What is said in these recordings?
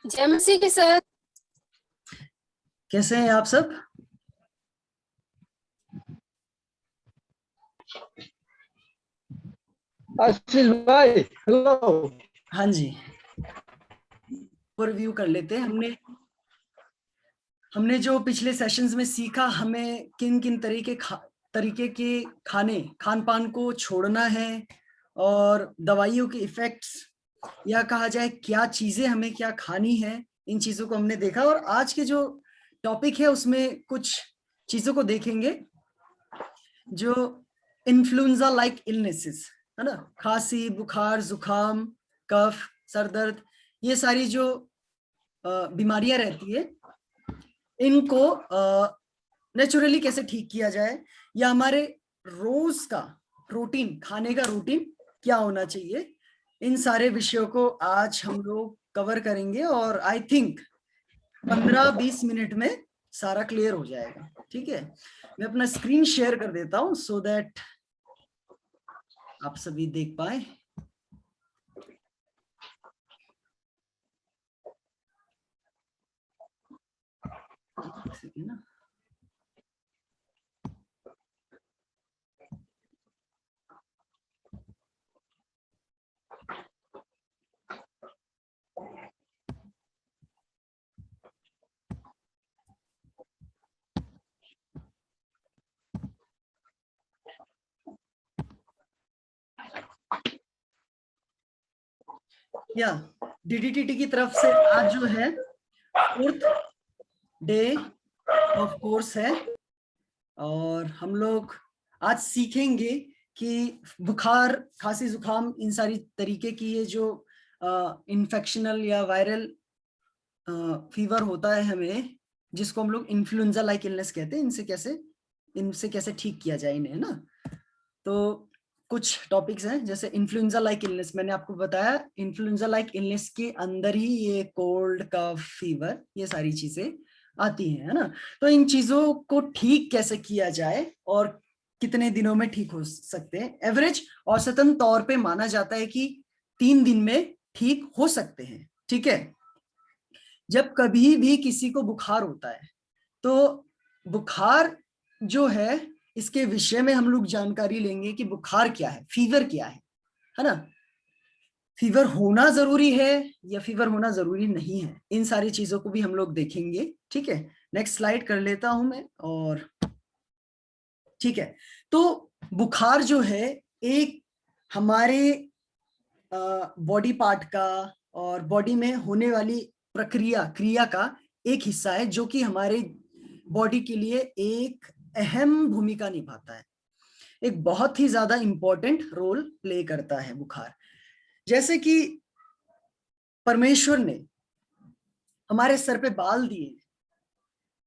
जय मसीह के सर। कैसे हैं आप सब? आशीष भाई हेलो। हाँ जी, रिव्यू कर लेते हैं। हमने जो पिछले सेशंस में सीखा, हमें किन किन तरीके के खान पान को छोड़ना है और दवाइयों के इफेक्ट्स, या कहा जाए क्या चीजें हमें क्या खानी है, इन चीजों को हमने देखा। और आज के जो टॉपिक है उसमें कुछ चीजों को देखेंगे जो इन्फ्लुएंजा लाइक इलनेसेस है ना, खांसी, बुखार, जुकाम, कफ, सर दर्द, ये सारी जो बीमारियां रहती है, इनको नेचुरली कैसे ठीक किया जाए, या हमारे रोज का रूटीन, खाने का रूटीन क्या होना चाहिए, इन सारे विषयों को आज हम लोग कवर करेंगे। और आई थिंक 15-20 मिनट में सारा क्लियर हो जाएगा। ठीक है, मैं अपना स्क्रीन शेयर कर देता हूं सो दैट आप सभी देख पाए। ना या डीडीटीटी की तरफ से आज जो है 4th डे ऑफ कोर्स है, और हम लोग आज सीखेंगे कि बुखार, खांसी, जुकाम, इन सारी तरीके की ये जो इन्फेक्शनल या वायरल फीवर होता है हमें, जिसको हम लोग इन्फ्लुएंजा लाइक इलनेस कहते हैं, इनसे कैसे ठीक किया जाए इन्हें, है ना। तो कुछ टॉपिक्स हैं, जैसे इन्फ्लुएंजा लाइक इलनेस, मैंने आपको बताया इन्फ्लुएंजा लाइक इलनेस के अंदर ही ये कोल्ड, कफ, फीवर, ये सारी चीजें आती हैं, है ना। तो इन चीजों को ठीक कैसे किया जाए और कितने दिनों में ठीक हो सकते हैं। एवरेज औसतन तौर पे माना जाता है कि 3 दिन में ठीक हो सकते हैं। ठीक है, जब कभी भी किसी को बुखार होता है तो बुखार जो है, इसके विषय में हम लोग जानकारी लेंगे कि बुखार क्या है, फीवर क्या है ना। फीवर होना जरूरी है या फीवर होना जरूरी नहीं है, इन सारी चीजों को भी हम लोग देखेंगे। ठीक है, नेक्स्ट स्लाइड कर लेता हूं मैं। और ठीक है, तो बुखार जो है एक हमारे बॉडी पार्ट का और बॉडी में होने वाली क्रिया का एक हिस्सा है, जो कि हमारे बॉडी के लिए एक अहम भूमिका निभाता है, एक बहुत ही ज्यादा इंपॉर्टेंट रोल प्ले करता है बुखार। जैसे कि परमेश्वर ने हमारे सर पे बाल दिए,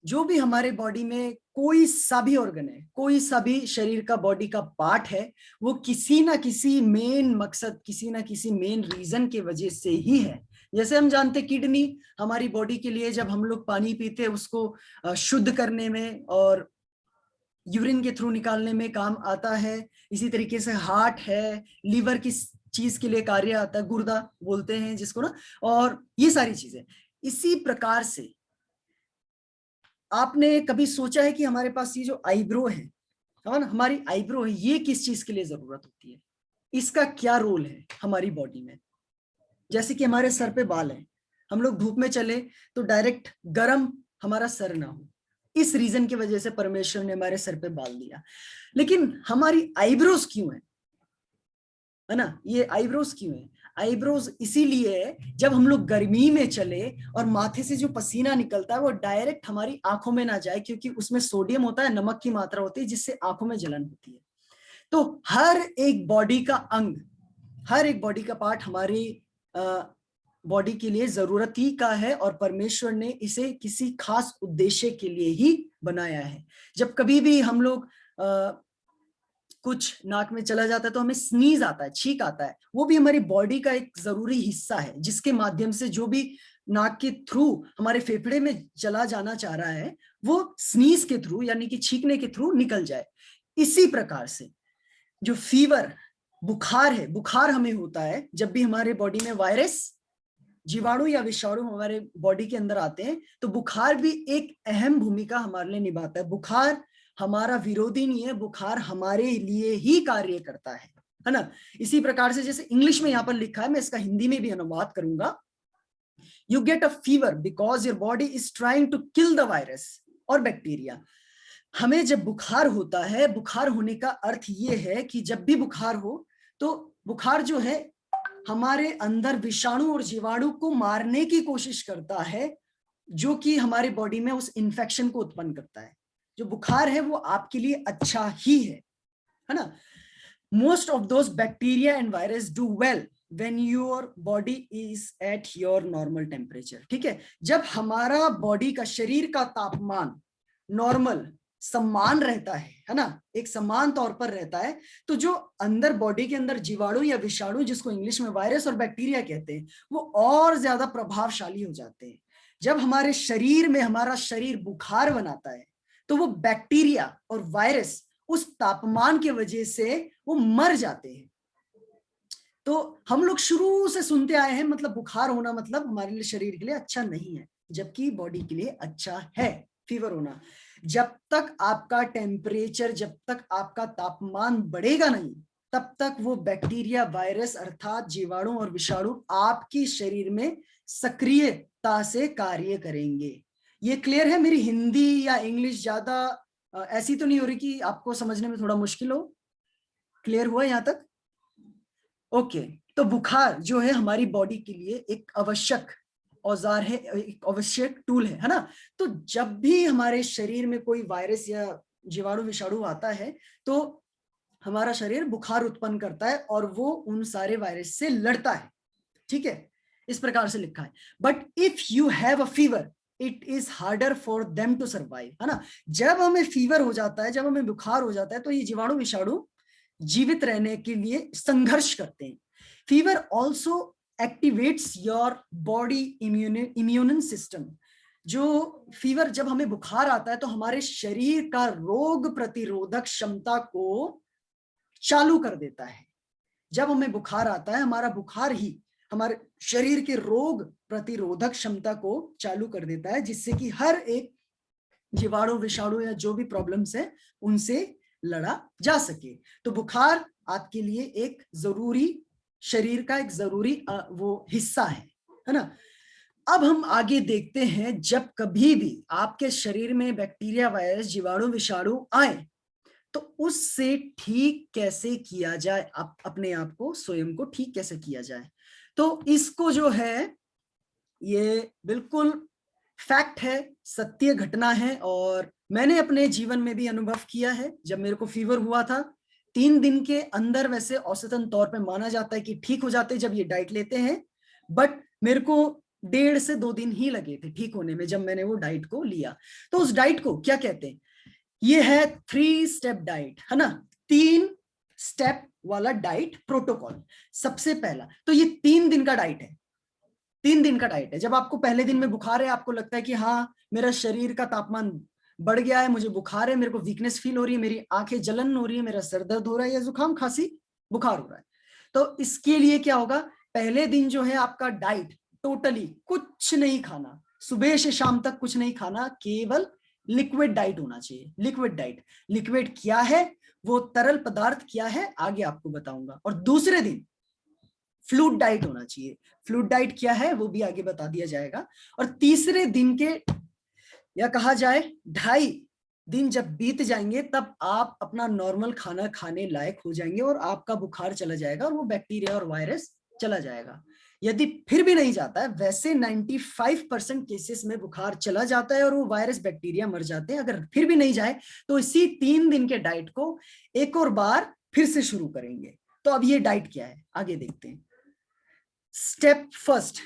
जो भी हमारे बॉडी में कोई सा भी ऑर्गन है, कोई सा भी शरीर का बॉडी का पार्ट है, वो किसी ना किसी मेन मकसद, किसी ना किसी मेन रीजन के वजह से ही है। जैसे हम जानते किडनी हमारी बॉडी के लिए, जब हम लोग पानी पीते उसको शुद्ध करने में और यूरिन के थ्रू निकालने में काम आता है। इसी तरीके से हार्ट है, लीवर किस चीज के लिए कार्य आता है, गुर्दा बोलते हैं जिसको ना, और ये सारी चीजें। इसी प्रकार से आपने कभी सोचा है कि हमारे पास ये जो आईब्रो है ना, हमारी आईब्रो है, ये किस चीज के लिए जरूरत होती है, इसका क्या रोल है हमारी बॉडी में। जैसे कि हमारे सर पे बाल है, हम लोग धूप में चले तो डायरेक्ट गरम हमारा सर ना हो, इस रीजन की वजह से परमेश्वर ने हमारे सर पे बाल दिया। लेकिन हमारी आईब्रोज क्यों है ना, ये आईब्रोज क्यों है? आईब्रोज इसीलिए है, जब हम लोग गर्मी में चले और माथे से जो पसीना निकलता है वो डायरेक्ट हमारी आंखों में ना जाए, क्योंकि उसमें सोडियम होता है, नमक की मात्रा होती है, जिससे आंखों में जलन होती है। तो हर एक बॉडी का अंग, हर एक बॉडी का पार्ट हमारी बॉडी के लिए जरूरत ही का है, और परमेश्वर ने इसे किसी खास उद्देश्य के लिए ही बनाया है। जब कभी भी हम लोग कुछ नाक में चला जाता है तो हमें स्नीज आता है, छींक आता है, वो भी हमारी बॉडी का एक जरूरी हिस्सा है, जिसके माध्यम से जो भी नाक के थ्रू हमारे फेफड़े में चला जाना चाह रहा है वो स्नीज के थ्रू, यानी कि छींकने के थ्रू निकल जाए। इसी प्रकार से जो फीवर, बुखार है, बुखार हमें होता है जब भी हमारे बॉडी में वायरस जीवाणु या विषाणु हमारे बॉडी के अंदर आते हैं तो बुखार भी एक अहम भूमिका हमारे लिए निभाता है। बुखार हमारा विरोधी नहीं है, बुखार हमारे लिए ही कार्य करता है ना। इसी प्रकार से जैसे इंग्लिश में यहाँ पर लिखा है, मैं इसका हिंदी में भी अनुवाद करूंगा। You get a fever because your body is trying to kill the virus और बैक्टीरिया। हमें जब बुखार होता है, बुखार होने का अर्थ ये है कि जब भी बुखार हो तो बुखार जो है हमारे अंदर विषाणु और जीवाणु को मारने की कोशिश करता है, जो कि हमारे बॉडी में उस इन्फेक्शन को उत्पन्न करता है। जो बुखार है वो आपके लिए अच्छा ही है ना। Most of those bacteria and virus do well when your body is at your normal temperature. ठीक है, जब हमारा बॉडी का, शरीर का तापमान नॉर्मल समान रहता है ना, एक समान तौर पर रहता है, तो जो अंदर बॉडी के अंदर जीवाणु या विषाणु, जिसको इंग्लिश में वायरस और बैक्टीरिया कहते हैं, वो और ज्यादा प्रभावशाली हो जाते हैं। जब हमारे शरीर में हमारा शरीर बुखार बनाता है तो वो बैक्टीरिया और वायरस उस तापमान की वजह से वो मर जाते हैं। तो हम लोग शुरू से सुनते आए हैं, मतलब बुखार होना मतलब हमारे लिए, शरीर के लिए अच्छा नहीं है, जबकि बॉडी के लिए अच्छा है फीवर होना। जब तक आपका टेम्परेचर, जब तक आपका तापमान बढ़ेगा नहीं, तब तक वो बैक्टीरिया, वायरस अर्थात जीवाणु और विषाणु आपकी शरीर में सक्रियता से कार्य करेंगे। ये क्लियर है? मेरी हिंदी या इंग्लिश ज्यादा ऐसी तो नहीं हो रही कि आपको समझने में थोड़ा मुश्किल हो? क्लियर हुआ यहां तक? ओके। तो बुखार जो है हमारी बॉडी के लिए एक आवश्यक औजार है, एक आवश्यक टूल है ना। तो जब भी हमारे शरीर में कोई वायरस या जीवाणु विषाणु आता है तो हमारा शरीर बुखार उत्पन्न करता है और वो उन सारे वायरस से लड़ता है। ठीक है, इस प्रकार से लिखा है। But if you have a fever it is harder for them to survive, है ना। जब हमें फीवर हो जाता है, जब हमें बुखार हो जाता है, तो ये जीवाणु विषाणु जीवित रहने के लिए संघर्ष करते हैं। Fever also activates your body immune system. जो फीवर, जब हमें बुखार आता है तो हमारे शरीर का रोग प्रतिरोधक क्षमता को चालू कर देता है। जब हमें बुखार आता है, हमारा बुखार ही हमारे शरीर के रोग प्रतिरोधक क्षमता को चालू कर देता है, जिससे कि हर एक जीवाणु विषाणु या जो भी प्रॉब्लम्स है उनसे लड़ा जा सके। तो बुखार आपके लिए एक जरूरी, शरीर का एक जरूरी वो हिस्सा है ना। अब हम आगे देखते हैं, जब कभी भी आपके शरीर में बैक्टीरिया, वायरस, जीवाणु, विषाणु आए तो उससे ठीक कैसे किया जाए, अपने आप को, स्वयं को ठीक कैसे किया जाए। तो इसको जो है, ये बिल्कुल फैक्ट है, सत्य घटना है, और मैंने अपने जीवन में भी अनुभव किया है। जब मेरे को फीवर हुआ था, 3 दिन के अंदर वैसे औसतन तौर पे माना जाता है कि ठीक हो जाते जब ये डाइट लेते हैं, बट मेरे को 1.5 से 2 दिन ही लगे थे ठीक होने में, जब मैंने वो डाइट को लिया। तो उस डाइट को क्या कहते हैं? ये है 3 स्टेप डाइट, है ना। 3 स्टेप वाला डाइट प्रोटोकॉल। सबसे पहला तो ये 3 दिन का डाइट है। 3 दिन का डाइट है। जब आपको पहले दिन में बुखार है, आपको लगता है कि हाँ मेरा शरीर का तापमान बढ़ गया है, मुझे बुखार है, मेरे को वीकनेस फील हो रही है, मेरी आंखें जलन हो रही है, मेरा सर दर्द हो रहा है, या जुकाम खांसी बुखार हो रहा है, तो इसके लिए क्या होगा? पहले दिन जो है आपका डाइट टोटली कुछ नहीं खाना, सुबह से शाम तक कुछ नहीं खाना, केवल लिक्विड डाइट होना चाहिए। लिक्विड डाइट, लिक्विड क्या है, वो तरल पदार्थ क्या है, आगे आपको बताऊंगा। और दूसरे दिन फ्लूइड डाइट होना चाहिए। फ्लूइड डाइट क्या है वो भी आगे बता दिया जाएगा। और तीसरे दिन के, या कहा जाए 2.5 दिन जब बीत जाएंगे, तब आप अपना नॉर्मल खाना खाने लायक हो जाएंगे और आपका बुखार चला जाएगा और वो बैक्टीरिया और वायरस चला जाएगा। यदि फिर भी नहीं जाता है, वैसे 95% केसेस में बुखार चला जाता है और वो वायरस बैक्टीरिया मर जाते हैं। अगर फिर भी नहीं जाए तो इसी 3 दिन के डाइट को एक और बार फिर से शुरू करेंगे। तो अब ये डाइट क्या है, आगे देखते हैं। Step first,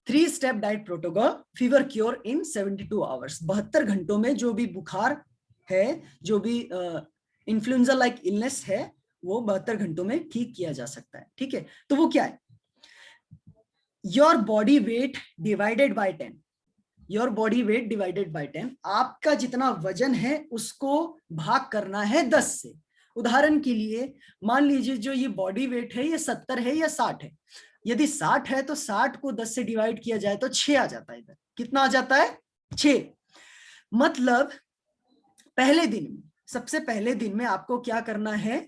3 step diet protocol, fever cure इन 72 आवर्स। 72 घंटों में जो भी बुखार है, जो भी इन्फ्लुएंजा लाइक इलनेस है, वो 72 घंटों में ठीक किया जा सकता है। ठीक है, तो वो क्या है? Your body weight divided by 10। Your body weight divided by 10, आपका जितना वजन है उसको भाग करना है 10 से। उदाहरण के लिए मान लीजिए जो ये बॉडी वेट है ये 70 है या 60 है, यदि 60 है तो 60 को 10 से डिवाइड किया जाए तो 6 आ जाता है। इधर कितना आ जाता है? 6। मतलब पहले दिन में, सबसे पहले दिन में आपको क्या करना है?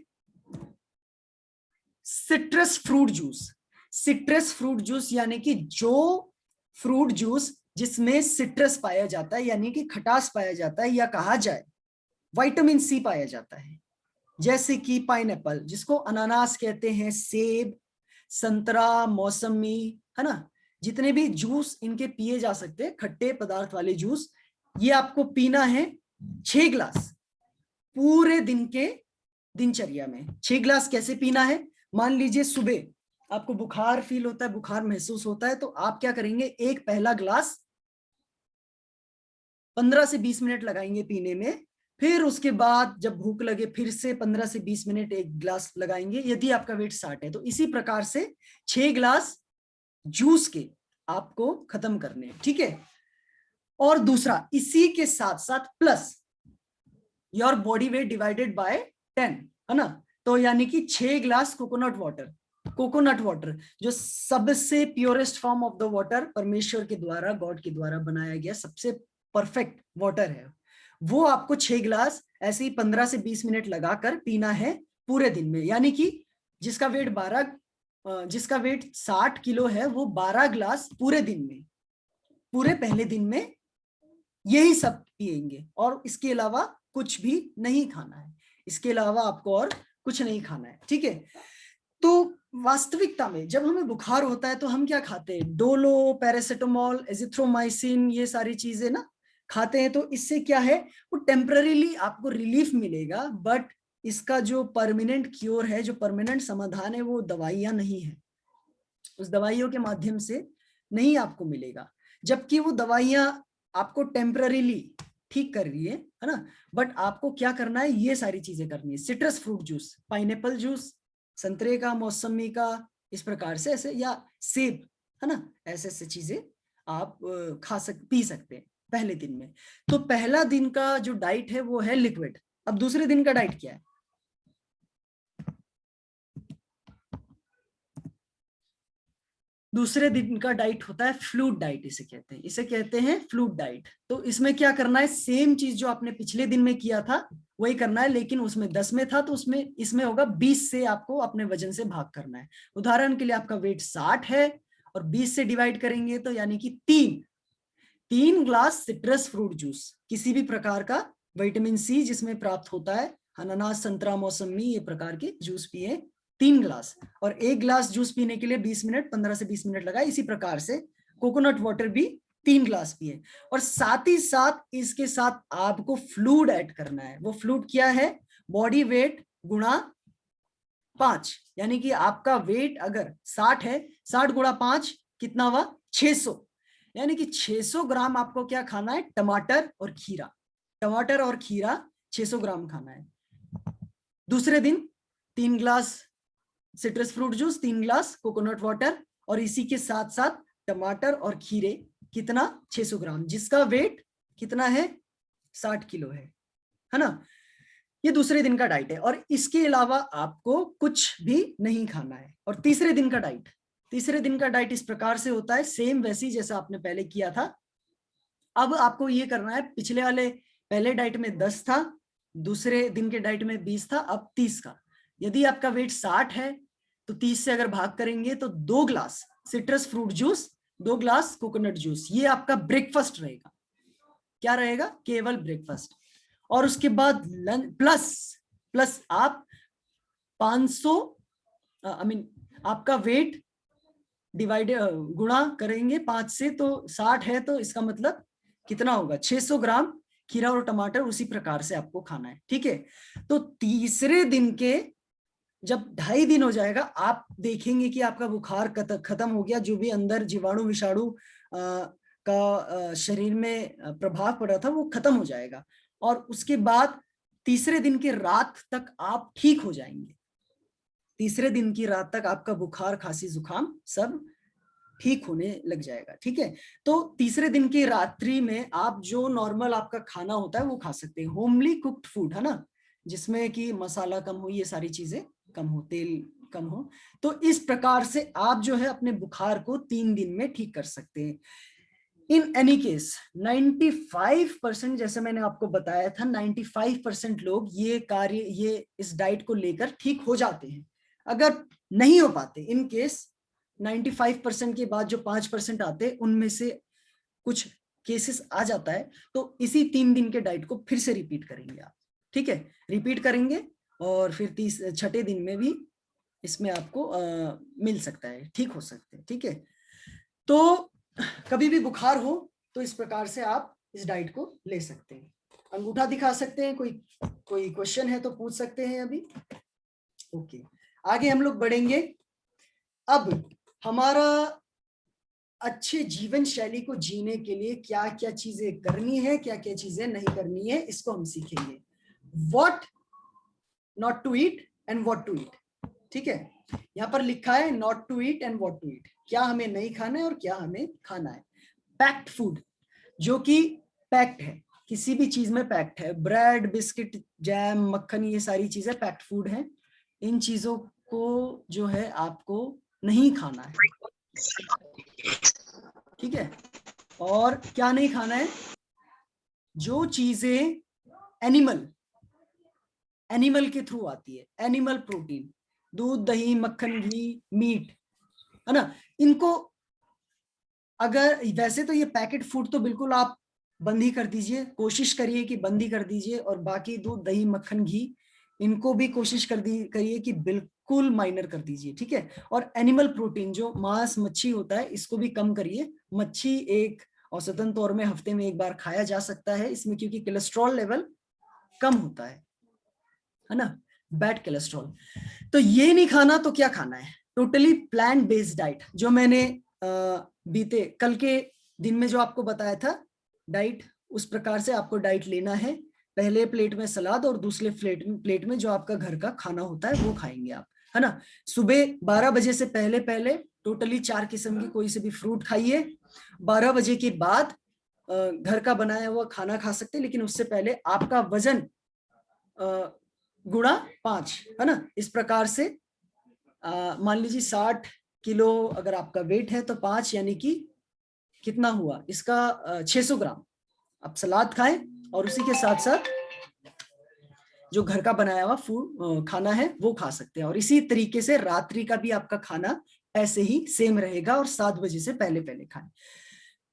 Citrus fruit juice. Citrus fruit juice यानी कि जो फ्रूट जूस जिसमें सिट्रस पाया जाता है, यानी कि खटास पाया जाता है, या कहा जाए विटामिन सी पाया जाता है, जैसे कि पाइनएप्पल जिसको अनानास कहते हैं, सेब, संतरा, मौसमी, है ना, जितने भी जूस इनके पिए जा सकते हैं, खट्टे पदार्थ वाले जूस, ये आपको पीना है 6 ग्लास पूरे दिन के दिनचर्या में। 6 ग्लास कैसे पीना है? मान लीजिए सुबह आपको बुखार फील होता है, बुखार महसूस होता है, तो आप क्या करेंगे? एक पहला ग्लास 15 से 20 मिनट लगाएंगे पीने में, फिर उसके बाद जब भूख लगे फिर से 15 से 20 मिनट एक ग्लास लगाएंगे, यदि आपका वेट 60 है तो। इसी प्रकार से 6 ग्लास जूस के आपको खत्म करने हैं, ठीक है। और दूसरा, इसी के साथ साथ plus your body weight divided by 10, है ना, तो यानी कि 6 glass coconut water. Coconut water जो सबसे purest form of the water, परमेश्वर के द्वारा, गॉड के द्वारा बनाया गया सबसे परफेक्ट वाटर है, वो आपको 6 ग्लास ऐसे ही 15 से 20 मिनट लगाकर पीना है पूरे दिन में। यानी कि जिसका वेट 60 किलो है वो 12 ग्लास पूरे दिन में, पूरे पहले दिन में यही सब पिएंगे, और इसके अलावा कुछ भी नहीं खाना है। इसके अलावा आपको और कुछ नहीं खाना है, ठीक है। तो वास्तविकता में जब हमें बुखार होता है तो हम क्या खाते हैं? डोलो, पैरासिटामोल, एजिथ्रोमाइसिन, ये सारी चीजें ना खाते हैं। तो इससे क्या है? वो टेम्पररीली आपको रिलीफ मिलेगा, बट इसका जो परमानेंट क्योर है, जो परमानेंट समाधान है, वो दवाइयां नहीं है। उस दवाइयों के माध्यम से नहीं आपको मिलेगा, जबकि वो दवाइयां आपको टेम्पररीली ठीक कर रही है ना। बट आपको क्या करना है? ये सारी चीजें करनी है। Citrus fruit juice, pineapple juice, संतरे का, मौसमी का, इस प्रकार से ऐसे, या सेब, है ना, ऐसे ऐसे चीजें आप पी सकते हैं पहले दिन में। तो पहला दिन का जो डाइट है वो है लिक्विड। अब दूसरे दिन का डाइट क्या है? दूसरे दिन का डाइट होता है फ्लूइड डाइट, इसे कहते हैं फ्लूइड डाइट। तो इसमें क्या करना है? सेम चीज जो आपने पिछले दिन में किया था वही करना है, लेकिन उसमें 10 में था तो उसमें इसमें होगा 20 से। आपको अपने वजन से भाग करना है। उदाहरण के लिए आपका वेट 60 है और 20 से डिवाइड करेंगे तो यानी कि 3 ग्लास सिट्रस फ्रूट जूस, किसी भी प्रकार का विटामिन सी जिसमें प्राप्त होता है, अनानास, संतरा, मौसमी, ये प्रकार के जूस पिए 3 ग्लास। और 1 ग्लास जूस पीने के लिए 20 मिनट, 15 से 20 मिनट लगाए। इसी प्रकार से कोकोनट वाटर भी 3 ग्लास पिए। और साथ ही साथ इसके साथ आपको फ्लूइड ऐड करना है। वो फ्लूइड क्या है? बॉडी वेट गुणा 5, यानी कि आपका वेट अगर 60 है, 60 गुणा 5 कितना हुआ? 600। यानी कि 600 ग्राम आपको क्या खाना है? टमाटर और खीरा। टमाटर और खीरा 600 ग्राम खाना है। दूसरे दिन 3 glass citrus fruit juice, 3 glass coconut water, और इसी के साथ साथ टमाटर और खीरे, कितना? 600 ग्राम, जिसका वेट कितना है? 60 किलो है ना। ये दूसरे दिन का डाइट है, और इसके अलावा आपको कुछ भी नहीं खाना है। और तीसरे दिन का डाइट इस प्रकार से होता है, सेम वैसी जैसा आपने पहले किया था। अब आपको ये करना है, पिछले वाले पहले डाइट में 10 था, दूसरे दिन के डाइट में 20 था, अब 30 का। यदि आपका वेट 60 है तो 30 से अगर भाग करेंगे तो 2 glass citrus fruit juice, 2 glass coconut juice, ये आपका ब्रेकफास्ट रहेगा। क्या रहेगा? केवल ब्रेकफास्ट। और उसके बाद लंच प्लस आप 500 आपका वेट डिवाइड गुणा करेंगे 5 से, तो 60 है तो इसका मतलब कितना होगा? 600 ग्राम खीरा और टमाटर उसी प्रकार से आपको खाना है, ठीक है। तो तीसरे दिन के जब 2.5 दिन हो जाएगा, आप देखेंगे कि आपका बुखार खत्म हो गया, जो भी अंदर जीवाणु विषाणु का शरीर में प्रभाव पड़ा था वो खत्म हो जाएगा। और उसके बाद तीसरे दिन की रात तक आप ठीक हो जाएंगे। तीसरे दिन की रात तक आपका बुखार, खांसी, जुकाम सब ठीक होने लग जाएगा, ठीक है। तो तीसरे दिन की रात्रि में आप जो नॉर्मल आपका खाना होता है वो खा सकते हैं, होमली कुक्ड फूड, है ना, जिसमें कि मसाला कम हो, ये सारी चीजें कम हो, तेल कम हो। तो इस प्रकार से आप जो है अपने बुखार को 3 दिन में ठीक कर सकते हैं। इन एनी केस 95%, जैसे मैंने आपको बताया था, 95% लोग ये इस डाइट को लेकर ठीक हो जाते हैं। अगर नहीं हो पाते, इन केस 95% के बाद जो 5% आते, उनमें से कुछ केसेस आ जाता है, तो इसी 3 दिन के डाइट को फिर से रिपीट करेंगे आप। ठीक है, रिपीट करेंगे और फिर 6ठे दिन में भी इसमें आपको मिल सकता है, ठीक हो सकते हैं। ठीक है, तो कभी भी बुखार हो तो इस प्रकार से आप इस डाइट को ले सकते हैं। अंगूठा दिखा सकते हैं, कोई क्वेश्चन है तो पूछ सकते हैं अभी। ओके, आगे हम लोग बढ़ेंगे। अब हमारा अच्छे जीवन शैली को जीने के लिए क्या क्या चीजें करनी है, क्या क्या चीजें नहीं करनी है, इसको हम सीखेंगे। What not to eat and what to eat. ठीक है, यहाँ पर लिखा है not to eat and what to eat, क्या हमें नहीं खाना है और क्या हमें खाना है। पैक्ड फूड, जो कि पैक्ड है, किसी भी चीज में पैक्ड है, ब्रेड, बिस्किट, जैम, मक्खन, ये सारी चीजें पैक्ड फूड है। इन चीजों को जो है आपको नहीं खाना है। ठीक है, और क्या नहीं खाना है, जो चीजें एनिमल के थ्रू आती है, एनिमल प्रोटीन, दूध, दही, मक्खन, घी, मीट, है ना, इनको अगर, वैसे तो ये पैकेट फूड तो बिल्कुल आप बंद ही कर दीजिए, कोशिश करिए कि बंद ही कर दीजिए, और बाकी दूध, दही, मक्खन, घी, इनको भी कोशिश करिए कि बिल्कुल माइनर कर दीजिए। ठीक है, और एनिमल प्रोटीन जो मांस, मच्छी होता है, इसको भी कम करिए। मच्छी एक औसतन तौर में हफ्ते में 1 बार खाया जा सकता है, इसमें क्योंकि कोलेस्ट्रॉल लेवल कम होता है ना, बैड कोलेस्ट्रॉल। तो ये नहीं खाना तो क्या खाना है, टोटली प्लांट बेस्ड डाइट, जो मैंने बीते कल के दिन में जो आपको बताया था डाइट, उस प्रकार से आपको डाइट लेना है। पहले प्लेट में सलाद और दूसरे प्लेट में जो आपका घर का खाना होता है वो खाएंगे आप, है ना। सुबह 12 बजे से पहले पहले टोटली 4 किस्म की कोई से भी फ्रूट खाइए। 12 बजे के बाद घर का बनाया हुआ खाना खा सकते हैं, लेकिन उससे पहले आपका वजन गुणा 5, है ना। इस प्रकार से मान लीजिए 60 किलो अगर आपका वेट है, तो 5 यानी कि कितना हुआ इसका 600 ग्राम आप सलाद खाएं, और उसी के साथ साथ जो घर का बनाया हुआ फूड खाना है वो खा सकते हैं। और इसी तरीके से रात्रि का भी आपका खाना ऐसे ही सेम रहेगा, और 7 बजे से पहले पहले खाएं।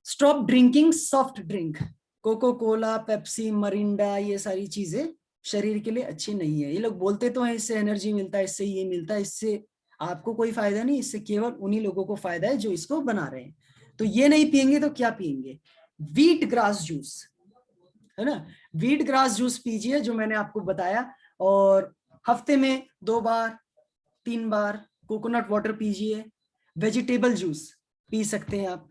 Stop drinking soft drink, Coca Cola, Pepsi, Mirinda, ये सारी चीजें शरीर के लिए अच्छी नहीं है। ये लोग बोलते तो हैं इससे एनर्जी मिलता है, इससे ये मिलता है, इससे आपको कोई फायदा नहीं, इससे केवल उन्हीं लोगों को फायदा है जो इसको बना रहे हैं। तो ये नहीं पियेंगे तो क्या पियेंगे, व्हीट ग्रास जूस, है ना, व्हीट ग्रास जूस पीजिए जो मैंने आपको बताया, और हफ्ते में 2 बार 3 बार कोकोनट वाटर पीजिए। वेजिटेबल जूस पी सकते हैं आप,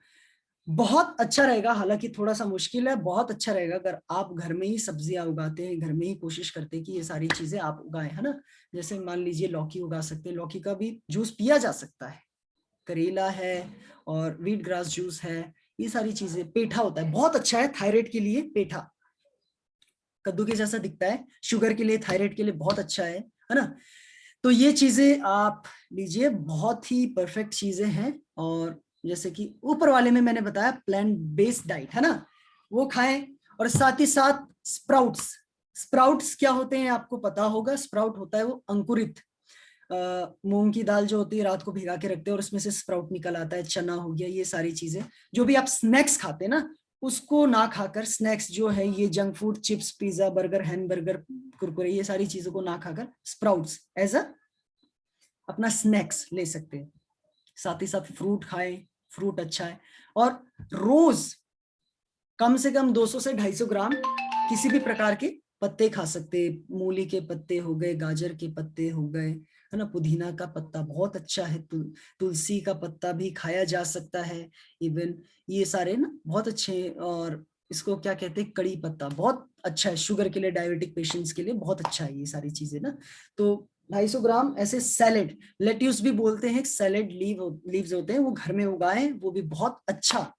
बहुत अच्छा रहेगा, हालांकि थोड़ा सा मुश्किल है, बहुत अच्छा रहेगा अगर आप घर में ही सब्जियां उगाते हैं, घर में ही कोशिश करते हैं कि ये सारी चीजें आप उगाएं, है ना। जैसे मान लीजिए लौकी उगा सकते हैं, लौकी का भी जूस पिया जा सकता है, करेला है और व्हीट ग्रास जूस है, ये सारी चीजें। पेठा होता है, बहुत अच्छा है थायराइड के लिए, पेठा कद्दू के जैसा दिखता है, शुगर के लिए, थायराइड के लिए बहुत अच्छा है ना। तो ये चीजें आप लीजिए, बहुत ही परफेक्ट चीजें हैं। और जैसे कि ऊपर वाले में मैंने बताया प्लांट बेस्ड डाइट, है ना, वो खाएं। और साथ ही साथ स्प्राउट्स, स्प्राउट्स क्या होते हैं आपको पता होगा, स्प्राउट होता है वो अंकुरित मूंग की दाल जो होती है, रात को भिगा के रखते हैं और उसमें से स्प्राउट निकल आता है, चना हो गया, ये सारी चीजें। जो भी आप स्नैक्स खाते हैं ना, उसको ना खाकर, स्नैक्स जो है ये junk food, chips, pizza, burger, hamburger, Kurkure, ये सारी चीजों को ना खाकर स्प्राउट्स एज अ अपना स्नैक्स ले सकते हैं। साथ ही साथ फ्रूट खाएं, फ्रूट अच्छा है। और रोज कम से कम 200 से 250 ग्राम किसी भी प्रकार के पत्ते खा सकते हैं, मूली के पत्ते हो गए, गाजर के पत्ते हो गए, है ना, पुदीना का पत्ता बहुत अच्छा है, तुलसी का पत्ता भी खाया जा सकता है, इवन ये सारे ना बहुत अच्छे हैं। और इसको क्या कहते हैं, कड़ी पत्ता बहुत अच्छा है, शुगर के लिए, डायबिटिक पेशेंट्स के लिए बहुत अच्छा है ये सारी चीजें ना। तो 250 ग्राम ऐसे सैलेड, लेट्यूस भी बोलते हैं, सैलेड लीव्स होते हैं, वो घर में उगाएं, वो भी बहुत अच्छा,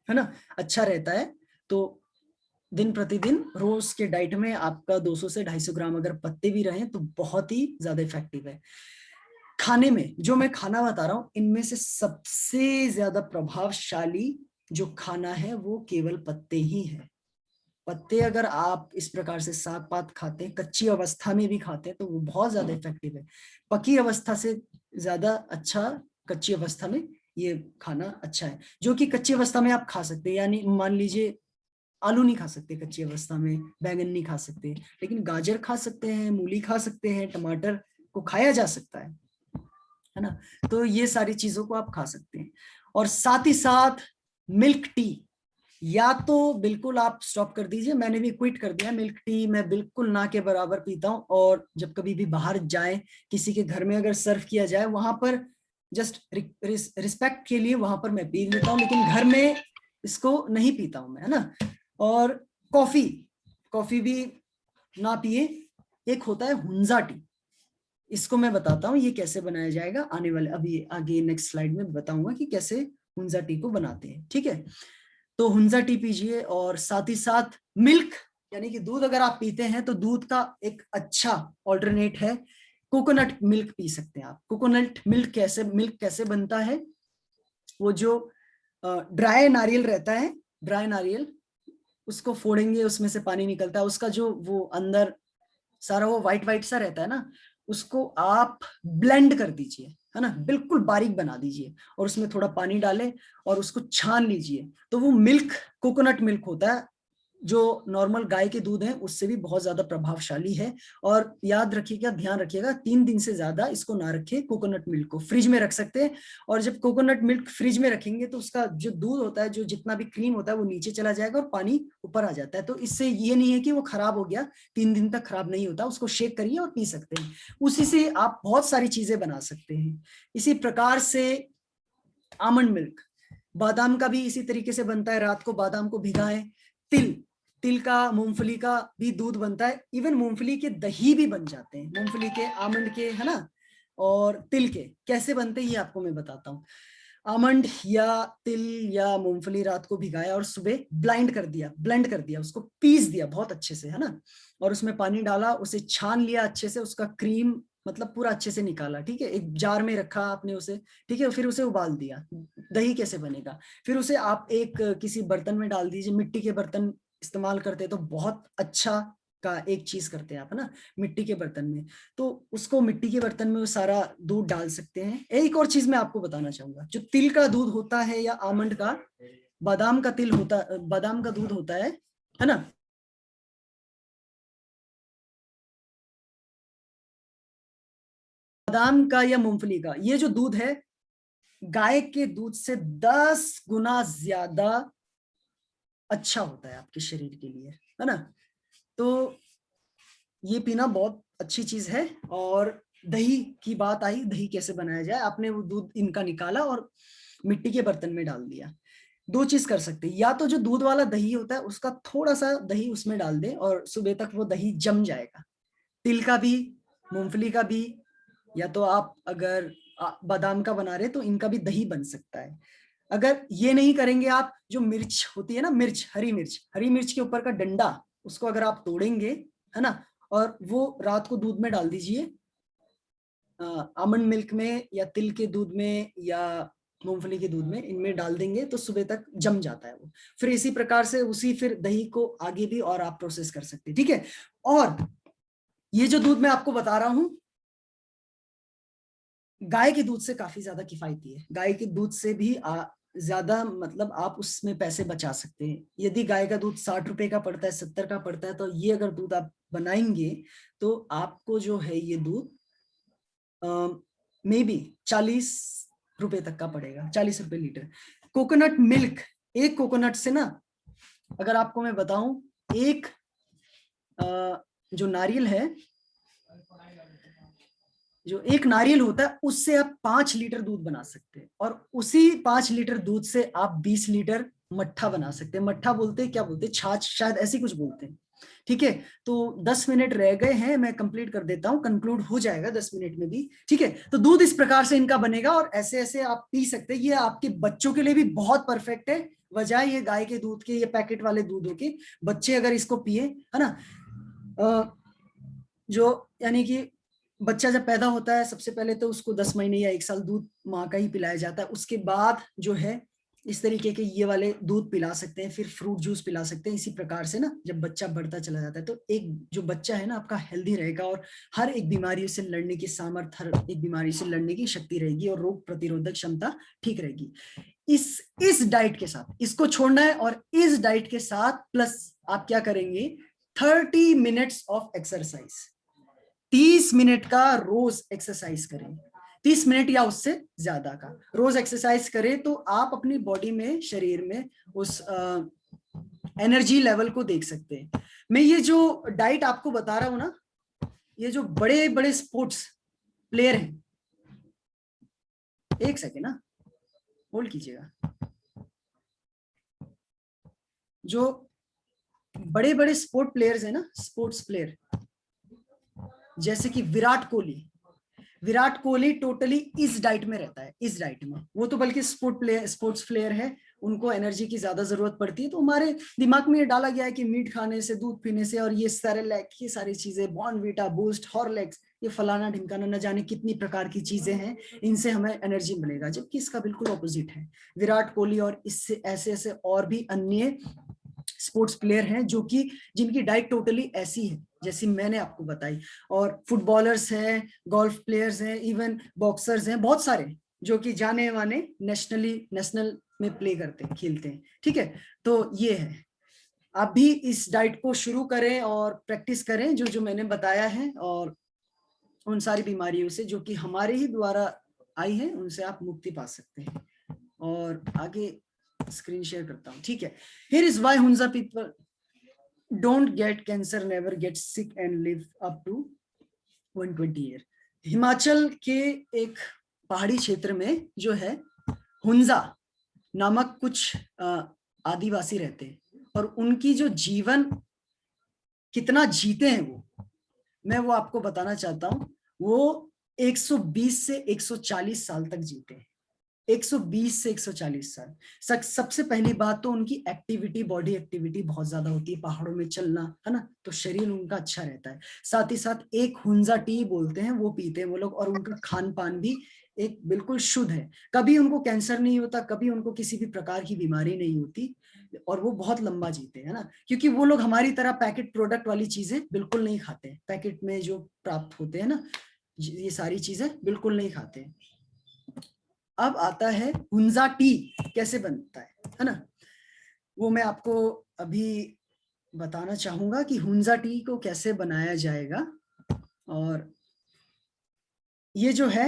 है ना, अच्छा रहता है। तो दिन प्रतिदिन रोज के डाइट में आपका 200 से 250 ग्राम अगर पत्ते भी रहें तो बहुत ही ज्यादा इफेक्टिव है। खाने में जो मैं खाना बता रहा हूं, इनमें से सबसे ज्यादा प्रभावशाली जो खाना है वो केवल पत्ते ही है। पत्ते अगर आप इस प्रकार से साग पात खाते हैं, कच्ची अवस्था में भी खाते हैं, तो वो बहुत ज्यादा इफेक्टिव है। पकी अवस्था से ज्यादा अच्छा कच्ची अवस्था में ये खाना अच्छा है, जो कि कच्ची अवस्था में आप खा सकते हैं। यानी मान लीजिए आलू नहीं खा सकते कच्ची अवस्था में, बैंगन नहीं खा सकते, लेकिन गाजर खा सकते हैं, मूली खा सकते हैं, टमाटर को खाया जा सकता है ना। तो ये सारी चीजों को आप खा सकते हैं। और साथ ही साथ मिल्क टी, या तो बिल्कुल आप स्टॉप कर दीजिए, मैंने भी क्विट कर दिया मिल्क टी, मैं बिल्कुल ना के बराबर पीता हूँ। और जब कभी भी बाहर जाए, किसी के घर में अगर सर्व किया जाए, वहां पर जस्ट रिस्पेक्ट के लिए वहां पर मैं पी लेता हूँ, लेकिन घर में इसको नहीं पीता हूँ मैं, है ना। और कॉफी, कॉफी भी ना पिए। एक होता है हुंजा टी, इसको मैं बताता हूँ ये कैसे बनाया जाएगा आने वाले, अभी आगे नेक्स्ट स्लाइड में बताऊंगा कि कैसे हुंजा टी को बनाते हैं, ठीक है। तो हुंजा टी पीजिए। और साथ ही साथ मिल्क, यानी कि दूध अगर आप पीते हैं तो दूध का एक अच्छा ऑल्टरनेट है कोकोनट मिल्क, पी सकते हैं आप। कोकोनट मिल्क कैसे बनता है, वो जो ड्राई नारियल रहता है, ड्राई नारियल, उसको फोड़ेंगे, उसमें से पानी निकलता है, उसका जो वो अंदर सारा वो व्हाइट व्हाइट सा रहता है ना, उसको आप ब्लेंड कर दीजिए, है ना, बिल्कुल बारीक बना दीजिए, और उसमें थोड़ा पानी डालें और उसको छान लीजिए। तो वो मिल्क कोकोनट मिल्क होता है, जो नॉर्मल गाय के दूध है उससे भी बहुत ज्यादा प्रभावशाली है। और याद रखिएगा, ध्यान रखिएगा, 3 दिन से ज्यादा इसको ना रखें। कोकोनट मिल्क को फ्रिज में रख सकते हैं, और जब कोकोनट मिल्क फ्रिज में रखेंगे तो उसका जो दूध होता है, जो जितना भी क्रीम होता है, वो नीचे चला जाएगा और पानी ऊपर आ जाता है। तो इससे ये नहीं है कि वो खराब हो गया, 3 दिन तक खराब नहीं होता, उसको शेक करिए और पी सकते हैं। उसी से आप बहुत सारी चीजें बना सकते हैं। इसी प्रकार से आमंड मिल्क, बादाम का भी इसी तरीके से बनता है। रात को बादाम को भिगाएं। तिल, तिल का, मूंगफली का भी दूध बनता है। इवन मूंगफली के दही भी बन जाते हैं, मूंगफली के, आमंड के, है ना। और तिल के कैसे बनते हैं ये आपको मैं बताता हूँ। आमंड या तिल या मूंगफली रात को भिगाया और सुबह ब्लेंड कर दिया, उसको पीस दिया बहुत अच्छे से, है ना। और उसमें पानी डाला, उसे छान लिया अच्छे से, उसका क्रीम मतलब पूरा अच्छे से निकाला, ठीक है। एक जार में रखा आपने उसे, ठीक है। फिर उसे उबाल दिया। दही कैसे बनेगा, फिर उसे आप एक किसी बर्तन में डाल दीजिए। मिट्टी के बर्तन इस्तेमाल करते हैं तो बहुत अच्छा का एक चीज करते हैं आप, है ना, मिट्टी के बर्तन में। तो उसको मिट्टी के बर्तन में वो सारा दूध डाल सकते हैं। एक और चीज मैं आपको बताना चाहूंगा, जो तिल का दूध होता है या आमंड का, बादाम का दूध होता है ना। बादाम का या मूंगफली का ये जो दूध है, गाय के दूध से 10 गुना ज्यादा अच्छा होता है आपके शरीर के लिए, है ना। तो ये पीना बहुत अच्छी चीज है। और दही की बात आई, दही कैसे बनाया जाए, आपने वो दूध इनका निकाला और मिट्टी के बर्तन में डाल दिया। दो चीज कर सकते हैं, या तो जो दूध वाला दही होता है उसका थोड़ा सा दही उसमें डाल दें और सुबह तक वो दही जम जाएगा। तिल का भी, मूंगफली का भी, या तो आप अगर बादाम का बना रहे तो इनका भी दही बन सकता है। अगर ये नहीं करेंगे आप, जो मिर्च होती है ना, हरी मिर्च के ऊपर का डंडा, उसको अगर आप तोड़ेंगे, है ना, और वो रात को दूध में डाल दीजिए, आमंड मिल्क में या तिल के दूध में या मूंगफली के दूध में, इनमें डाल देंगे तो सुबह तक जम जाता है वो। फिर इसी प्रकार से उसी फिर दही को आगे भी और आप प्रोसेस कर सकते हैं, ठीक है। और ये जो दूध मैं आपको बता रहा हूं, गाय के दूध से काफी ज्यादा किफायती है। गाय के दूध से भी ज्यादा मतलब आप उसमें पैसे बचा सकते हैं। यदि गाय का दूध 60 रुपए का पड़ता है, 70 का पड़ता है, तो ये अगर दूध आप बनाएंगे तो आपको जो है ये दूध मे बी 40 रुपए तक का पड़ेगा, 40 रुपए लीटर। कोकोनट मिल्क, एक कोकोनट से ना, अगर आपको मैं बताऊं, एक जो नारियल है, जो एक नारियल होता है, उससे आप 5 लीटर दूध बना सकते हैं। और उसी 5 लीटर दूध से आप 20 लीटर मट्ठा बना सकते हैं। मट्ठा बोलते हैं, क्या बोलते हैं, छाछ शायद, ऐसी कुछ बोलते हैं, ठीक है। तो 10 मिनट रह गए हैं, मैं कंप्लीट कर देता हूं, कंक्लूड हो जाएगा 10 मिनट में भी, ठीक है। तो दूध इस प्रकार से इनका बनेगा और ऐसे ऐसे आप पी सकते हैं। ये आपके बच्चों के लिए भी बहुत परफेक्ट है, बजाय ये गाय के दूध के, ये पैकेट वाले दूधों के। बच्चे अगर इसको पिए, है ना, जो यानी कि बच्चा जब पैदा होता है सबसे पहले तो उसको 10 महीने या 1 साल दूध माँ का ही पिलाया जाता है। उसके बाद जो है इस तरीके के ये वाले दूध पिला सकते हैं, फिर फ्रूट जूस पिला सकते हैं। इसी प्रकार से ना जब बच्चा बढ़ता चला जाता है तो एक जो बच्चा है ना आपका हेल्दी रहेगा और हर एक बीमारी से लड़ने की सामर्थ्य, हर एक बीमारी से लड़ने की शक्ति रहेगी और रोग प्रतिरोधक क्षमता ठीक रहेगी। इस डाइट के साथ इसको छोड़ना है और इस डाइट के साथ प्लस आप क्या करेंगे, 30 मिनट्स ऑफ एक्सरसाइज, 30 मिनट का रोज एक्सरसाइज करें। 30 मिनट या उससे ज्यादा का रोज एक्सरसाइज करें तो आप अपनी बॉडी में, शरीर में उस एनर्जी लेवल को देख सकते हैं। मैं ये जो डाइट आपको बता रहा हूं ना, ये जो बड़े बड़े स्पोर्ट्स प्लेयर हैं, एक सेकेंड ना होल्ड कीजिएगा, जो बड़े बड़े स्पोर्ट प्लेयर्स हैं ना, स्पोर्ट्स प्लेयर जैसे कि विराट कोहली टोटली इस डाइट में रहता है, इस डाइट में। वो तो बल्कि स्पोर्ट्स प्लेयर है, उनको एनर्जी की ज्यादा जरूरत पड़ती है। तो हमारे दिमाग में ये डाला गया है कि मीट खाने से, दूध पीने से और ये सेरेलैक, ये सारी चीजें, बॉर्नवीटा, बूस्ट, हॉर्लिक्स, ये फलाना ढिमकाना न जाने कितनी प्रकार की चीजें हैं, इनसे हमें एनर्जी मिलेगा, जबकि इसका बिल्कुल ऑपोजिट है। विराट कोहली और इससे ऐसे ऐसे और भी अन्य स्पोर्ट्स प्लेयर हैं जो कि जिनकी डाइट टोटली ऐसी है जैसी मैंने आपको बताई। और फुटबॉलर्स हैं, गोल्फ प्लेयर्स हैं, इवन बॉक्सर्स हैं, बहुत सारे जो कि जाने माने नेशनल में प्ले करते हैं, खेलते हैं। ठीक है, तो ये है, आप भी इस डाइट को शुरू करें और प्रैक्टिस करें जो जो मैंने बताया है, और उन सारी बीमारियों से जो कि हमारे ही द्वारा आई है उनसे आप मुक्ति पा सकते हैं। और आगे स्क्रीन शेयर करता हूं, ठीक है। Here is why Hunza people don't get cancer, never get sick and live up to 120 year। Himachal के एक पहाड़ी क्षेत्र में जो है हुंजा नामक कुछ आदिवासी रहते हैं, और उनकी जो जीवन कितना जीते हैं मैं वो आपको बताना चाहता हूं। वो 120 से 140 साल तक जीते हैं, 120 से 140 साल। सबसे पहली बात तो उनकी एक्टिविटी, बॉडी एक्टिविटी बहुत ज्यादा होती है, पहाड़ों में चलना, है ना, तो शरीर उनका अच्छा रहता है। साथ ही साथ एक हुंजा टी बोलते हैं वो पीते हैं वो लोग, और उनका खान पान भी एक बिल्कुल शुद्ध है। कभी उनको कैंसर नहीं होता, कभी उनको किसी भी प्रकार की बीमारी नहीं होती, और वो बहुत लंबा जीते हैं ना, क्योंकि वो लोग हमारी तरह पैकेट प्रोडक्ट वाली चीजें बिल्कुल नहीं खाते। पैकेट में जो प्राप्त होते हैं ना, ये सारी चीजें बिल्कुल नहीं खाते। अब आता है हुंजा टी कैसे बनता है ना, वो मैं आपको अभी बताना चाहूंगा कि हुंजा टी को कैसे बनाया जाएगा। और ये जो है,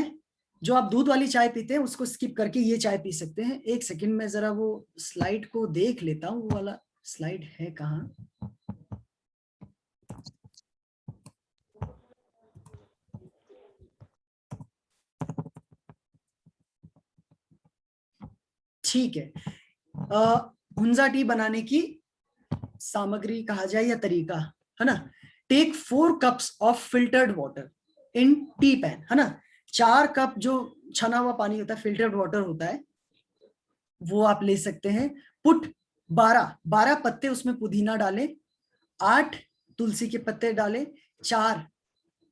जो आप दूध वाली चाय पीते हैं उसको स्किप करके ये चाय पी सकते हैं। एक सेकंड में जरा वो स्लाइड को देख लेता हूँ, वो वाला स्लाइड है कहाँ। ठीक है, हुंजा टी बनाने की सामग्री कहा जाए या तरीका, है ना। Take 4 cups of filtered water in tea pan, है ना। 4 कप जो छना हुआ पानी होता है, फिल्टर्ड वाटर होता है, वो आप ले सकते हैं। पुट 12 पत्ते उसमें पुदीना डालें, 8 तुलसी के पत्ते डालें, 4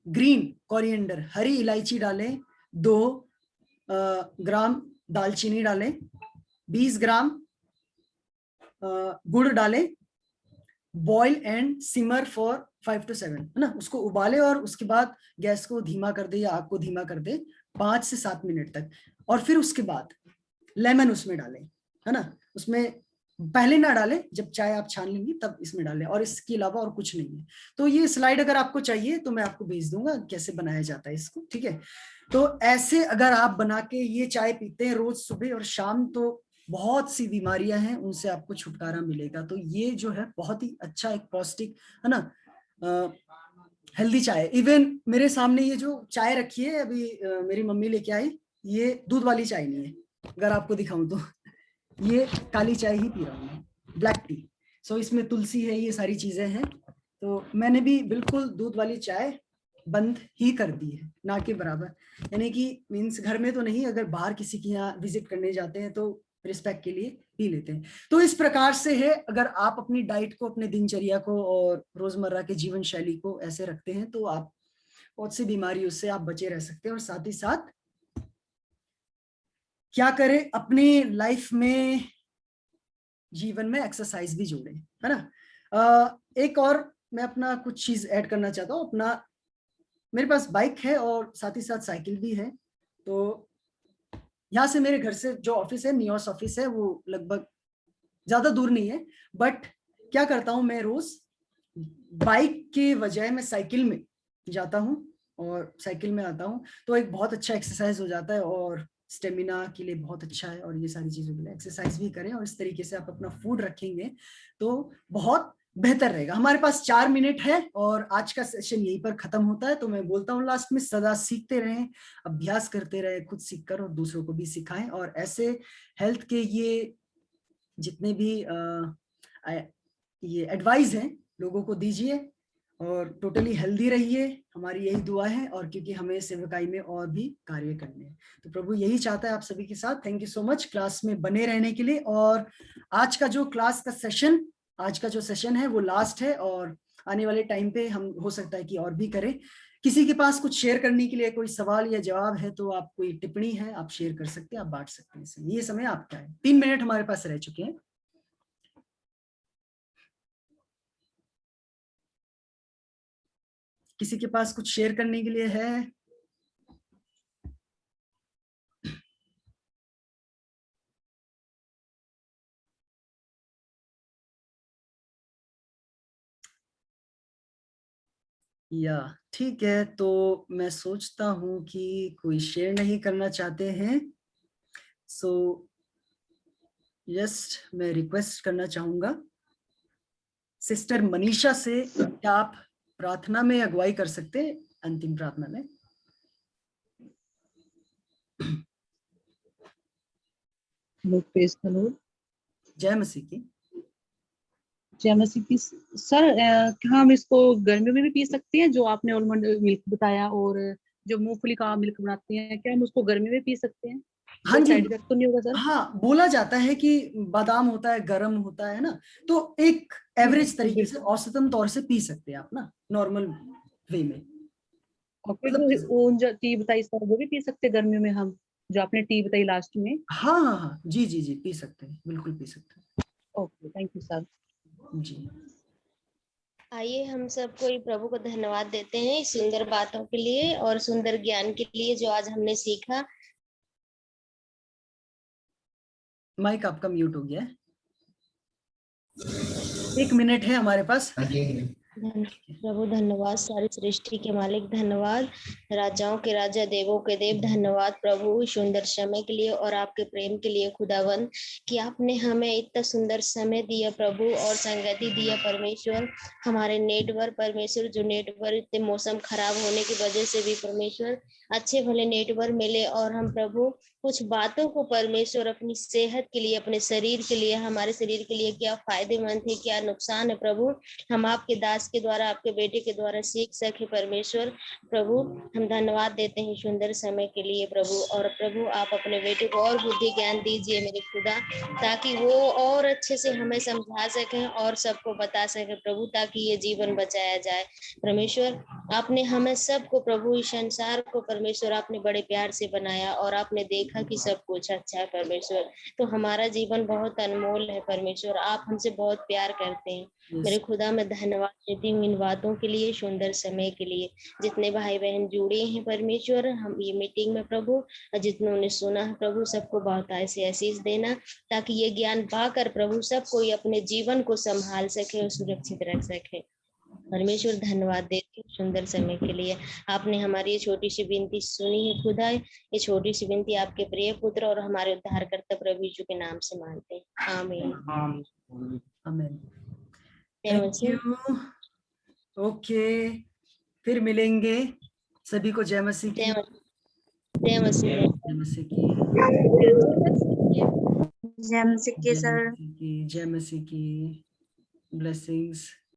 ग्रीन कोरिएंडर हरी इलायची डालें, 2 ग्राम दालचीनी डालें, 20 ग्राम गुड़ डालें। Boil and simmer for 5 to 7, है ना, उसको उबाले और उसके बाद गैस को धीमा कर दे या आग को धीमा कर दे 5 से 7 मिनट तक। और फिर उसके बाद लेमन उसमें डालें, है ना, उसमें पहले ना डालें, जब चाय आप छान लेंगी तब इसमें डालें, और इसके अलावा और कुछ नहीं है। तो ये स्लाइड अगर आपको चाहिए तो मैं आपको भेज दूंगा कैसे बनाया जाता है इसको, ठीक है। तो ऐसे अगर आप बना के ये चाय पीते हैं रोज सुबह और शाम, तो बहुत सी बीमारियां हैं उनसे आपको छुटकारा मिलेगा। तो ये जो है बहुत ही अच्छा एक पौष्टिक, है ना, हेल्दी चाय। इवन मेरे सामने ये जो चाय रखी है अभी मेरी मम्मी लेके आई, ये दूध वाली चाय नहीं है, अगर आपको दिखाऊं तो ये काली चाय ही पी रहा हूँ मैं, ब्लैक टी। सो इसमें तुलसी है, ये सारी चीजें हैं। तो मैंने भी बिल्कुल दूध वाली चाय बंद ही कर दी है, ना के बराबर। यानी कि मीन्स घर में तो नहीं, अगर बाहर किसी के यहाँ विजिट करने जाते हैं तो रिस्पेक्ट के लिए पी लेते हैं। तो इस प्रकार से है, अगर आप अपनी डाइट को, अपने दिनचर्या को और रोजमर्रा के जीवन शैली को ऐसे रखते हैं तो आप बहुत सी बीमारियों से आप बचे रह सकते हैं। और साथ ही साथ क्या करें, अपनी लाइफ में, जीवन में एक्सरसाइज भी जोड़े, है ना। एक और मैं अपना कुछ चीज ऐड करना चाहता हूँ। अपना, मेरे पास बाइक है और साथ ही साथ साइकिल भी है। तो यहाँ से मेरे घर से जो ऑफिस है, नियोस ऑफिस है, वो लगभग ज्यादा दूर नहीं है। बट क्या करता हूँ, मैं रोज बाइक के बजाय मैं साइकिल में जाता हूँ और साइकिल में आता हूँ। तो एक बहुत अच्छा एक्सरसाइज हो जाता है और स्टेमिना के लिए बहुत अच्छा है। और ये सारी चीजों के लिए एक्सरसाइज भी करें और इस तरीके से आप अपना फूड रखेंगे तो बहुत बेहतर रहेगा। हमारे पास 4 मिनट है और आज का सेशन यहीं पर खत्म होता है। तो मैं बोलता हूँ लास्ट में, सदा सीखते रहें, अभ्यास करते रहें, खुद सीखकर और दूसरों को भी सिखाएं। और ऐसे हेल्थ के ये जितने भी ये एडवाइस हैं, लोगों को दीजिए और टोटली हेल्दी रहिए। हमारी यही दुआ है। और क्योंकि हमें सेवकाई में और भी कार्य करने हैं, तो प्रभु यही चाहता है आप सभी के साथ। Thank you so much class में बने रहने के लिए। और आज का जो क्लास का सेशन, आज का जो सेशन है वो लास्ट है और आने वाले टाइम पे हम हो सकता है कि और भी करें। किसी के पास कुछ शेयर करने के लिए कोई सवाल या जवाब है तो आप, कोई टिप्पणी है आप शेयर कर सकते हैं, आप बांट सकते हैं। ये समय आपका है। 3 मिनट हमारे पास रह चुके हैं। किसी के पास कुछ शेयर करने के लिए है? या ठीक है, तो मैं सोचता हूं कि कोई शेयर नहीं करना चाहते हैं। सो जस्ट मैं रिक्वेस्ट करना चाहूंगा सिस्टर मनीषा से, क्या आप प्रार्थना में अगुवाई कर सकते हैं, अंतिम प्रार्थना में? जय मसीह की। जय मसीह की। सर क्या हम इसको गर्मियों में भी पी सकते हैं, जो आपने आलमंड मिल्क बताया, और जो मूंगफली का मिल्क बनाते हैं, क्या हम उसको गर्मी में पी सकते हैं? हाँ कोई जी, साइड इफेक्ट तो नहीं होगा सर? हाँ, बोला जाता है कि बादाम होता है, गर्म होता है ना, तो एक एवरेज तरीके से, बिल्कुल। औसतन तौर से पी सकते हैं आप ना, नॉर्मल वे में। और फिर मतलब वो जो टी बताई सर, वो भी पी सकते हैं गर्मियों में हम, जो आपने टी बताई लास्ट में? हाँ हाँ हाँ, जी जी जी, पी सकते हैं, बिल्कुल पी सकते ओके, थैंक यू सर। हैं जी। आइए हम सब कोई प्रभु को धन्यवाद देते हैं इस सुंदर बातों के लिए और सुंदर ज्ञान के लिए जो आज हमने सीखा। माइक आपका म्यूट हो गया है। 1 मिनट है हमारे पास। प्रभु धन्यवाद, सारी सृष्टि के मालिक धन्यवाद, राजाओं के राजा, देवों के देव धन्यवाद प्रभु, सुंदर समय के लिए और आपके प्रेम के लिए खुदावंद, कि आपने हमें इतना सुंदर समय दिया प्रभु और संगति दिया परमेश्वर। हमारे नेटवर्क परमेश्वर, जो नेटवर्क इतने मौसम खराब होने की वजह से भी परमेश्वर अच्छे भले नेटवर्क मिले, और हम प्रभु कुछ बातों को परमेश्वर अपनी सेहत के लिए, अपने शरीर के लिए, हमारे शरीर के लिए क्या फायदेमंद है, क्या नुकसान है प्रभु, हम आपके दास के द्वारा, आपके बेटे के द्वारा सीख सके परमेश्वर। प्रभु हम धन्यवाद देते हैं सुंदर समय के लिए प्रभु। और प्रभु आप अपने बेटे को और बुद्धि ज्ञान दीजिए मेरे खुदा, ताकि वो और अच्छे से हमें समझा सके और सबको बता सके प्रभु, ताकि ये जीवन बचाया जाए परमेश्वर। आपने हमें सबको प्रभु, इस संसार को परमेश्वर आपने बड़े प्यार से बनाया और आपने देखा कि सब कुछ अच्छा है परमेश्वर, तो हमारा जीवन बहुत अनमोल है परमेश्वर, आप हमसे बहुत प्यार करते हैं मेरे खुदा। मैं धन्यवाद देती हूँ इन बातों के लिए, सुंदर समय के लिए। जितने भाई बहन जुड़े हैं परमेश्वर हम ये मीटिंग में प्रभु, और जितनों ने सुना है प्रभु, सबको बहुत ऐसे आशीष देना, ताकि ये ज्ञान पाकर प्रभु सब कोई अपने जीवन को संभाल सके और सुरक्षित रख सके परमेश्वर। धन्यवाद देती हूँ सुंदर समय के लिए। आपने हमारी ये छोटी सी विनती सुनी है खुदा, ये छोटी सी विनती आपके प्रिय पुत्र और हमारे उद्धारकर्ता प्रभु यीशु के नाम से मांगते हैं, आमीन आमीन। Thank you. ओके, फिर मिलेंगे। सभी को जय मसीह की। जय मसीह। जय मसीह की। जय मसीह की सर। जय मसीह की। ब्लेसिंग्स।